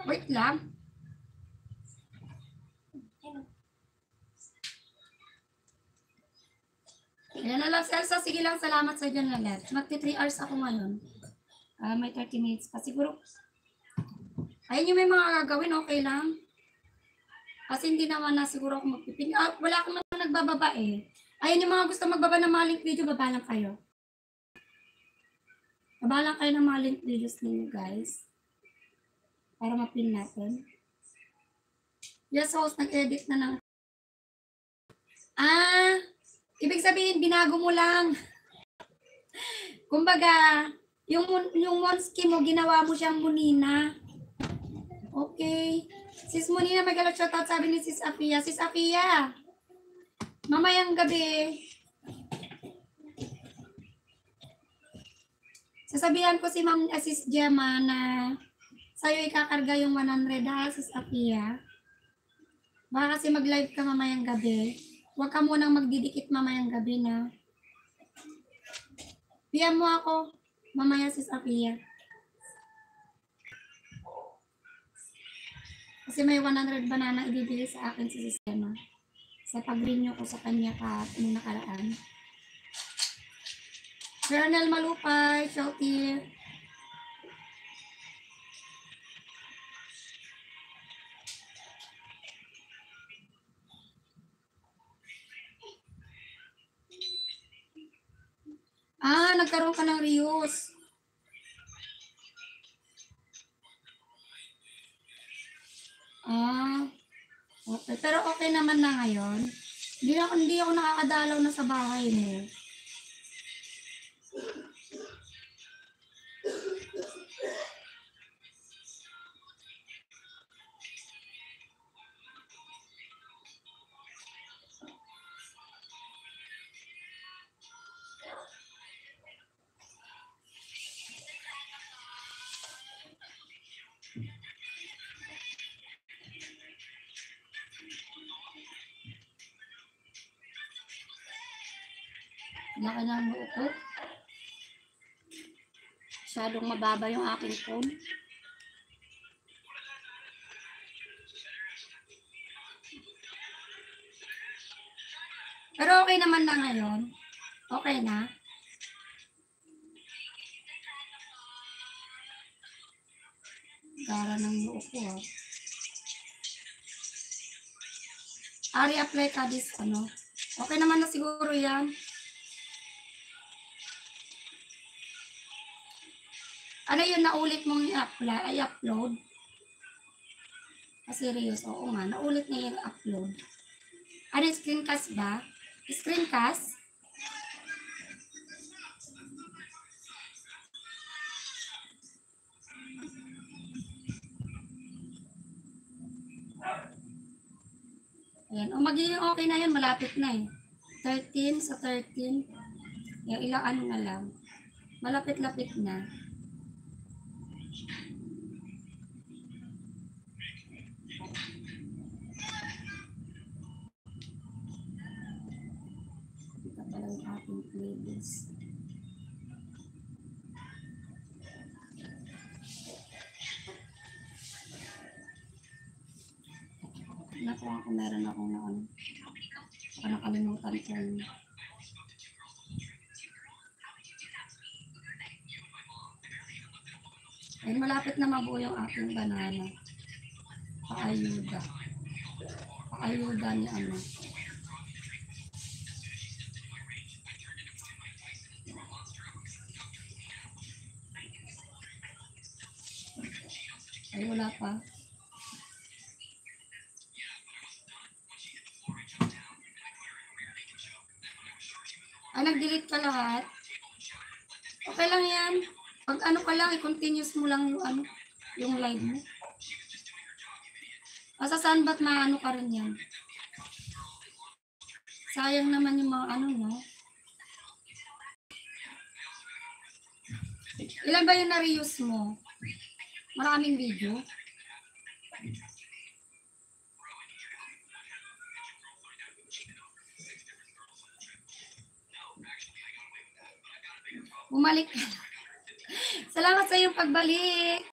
Wait lang. Ayan na lang, Elsa. Sige lang, salamat sa dyan na let. Magti 3 hours ako ngayon. May 30 minutes pa. Siguro, ayun yung may mga gagawin, okay lang. Kasi hindi naman na siguro ako magpipin. Wala akong naman nagbababa eh. Ayun yung mga gusto magbaba ng mga link video, baba lang kayo. Baba lang kayo ng mga link videos ninyo, guys. Para mapin natin. Yes, host, nag-edit na ng... Ibig sabihin, binago mo lang. Kumbaga, yung Monski mo, ginawa mo siyang Munina. Okay. Sis Munina, mag-alot shoutout, sabi ni Sis Afia. Sis Afia, mamayang gabi, sasabihan ko si Ma'am Sis Gemma na sa'yo ikakarga yung 100 ha, Sis Afia. Baka kasi mag-live ka mamayang gabi. Huwag ka munang magdidikit mamayang gabi na. PM mo ako, mamaya Sis Afia. Kasi may 100 banana ibibigay sa akin si Sis Gemma. Sa pag-renew ko sa kanya nung nakaraan. Colonel Malupay, Shouty. Nagkaroon ka ng reuse. Okay. Pero okay naman na ngayon. Hindi ako nakakadalaw na sa bahay mo. Laki na ang buo ko. Masyadong mababa yung aking phone. Pero okay naman na ngayon. Okay na. Gara ng buo ko. Ari apply ka this ano. Okay naman na siguro yan. Ano yun, naulit mong i-upload? Serious, oo nga, naulit niya yung upload. Ano, screencast ba? Screencast? Ayan, magiging okay na yun, malapit na eh. 13 sa 13. Yung ilang ano na lang. Malapit-lapit na. Ito pala yung ating playlist. Nakuha ko, meron akong ano. Nakalimutan ko. Ay, malapit na mabuo yung aking banana. Paayuda. Paayuda ni ano. Ay, wala pa. Nag-delete ka lahat? Okay lang yan. Pag ano ka lang, i-continuous mo lang yung ano, yung live mo. Saan ba't maano ka rin yan? Sayang naman yung mga ano, no? Ilan ba yung na-reuse mo? Maraming video? Bumalik ka. Salamat sa iyong pagbalik.